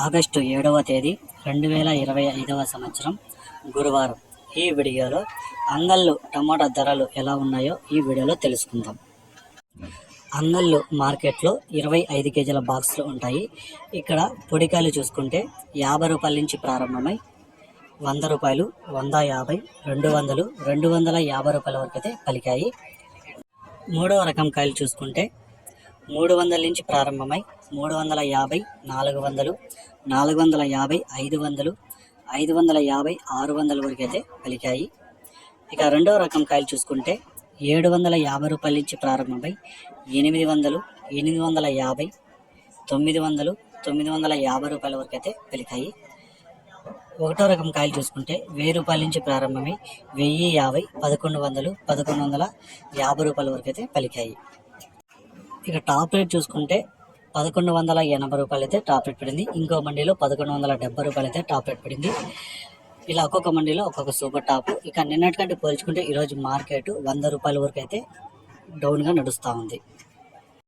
August 7వ తేదీ 2025వ సంవత్సరం గురువారం. ఈ వీడియోలో అంగళ్ళు టమాటా ధరలు ఎలా ఉన్నాయో ఈ వీడియోలో తెలుసుకుందాం. అంగళ్ళు మార్కెట్లో 25 కేజీల బాక్స్లు ఉంటాయి. ఇక్కడ పొడికాయలు చూసుకుంటే 50 రూపాయల నుంచి ప్రారంభమై 100 రూపాయలు, 150, 200, 250 రూపాయల వరకు అయితే పలికాయి. మూడవ రకం కాయలు చూసుకుంటే 300 నుంచి ప్రారంభమై 350, 400, 450, 500, 550, 600 వరకు అయితే పలికాయి. ఇక రెండవ రకం కాయలు చూసుకుంటే 750 రూపాయల నుంచి ప్రారంభమై 800, 850, 900, 950 రూపాయల వరకు అయితే పలికాయి. ఒకటో రకం కాయలు చూసుకుంటే 1000 రూపాయల నుంచి ప్రారంభమై 1050, 1100, 1150 రూపాయల వరకు అయితే పలికాయి. ఇక టాప్ రేట్ చూసుకుంటే 1180 రూపాయలు అయితే టాప్ రేట్ పడింది. ఇంకో మండీలో 1170 రూపాయలు అయితే టాప్ రేట్ పడింది. ఇలా ఒక్కొక్క మండీలో ఒక్కొక్క సూపర్ టాప్. ఇక నిన్నటికంటే పోల్చుకుంటే ఈరోజు మార్కెట్ 100 రూపాయల వరకు అయితే డౌన్గా నడుస్తూ ఉంది.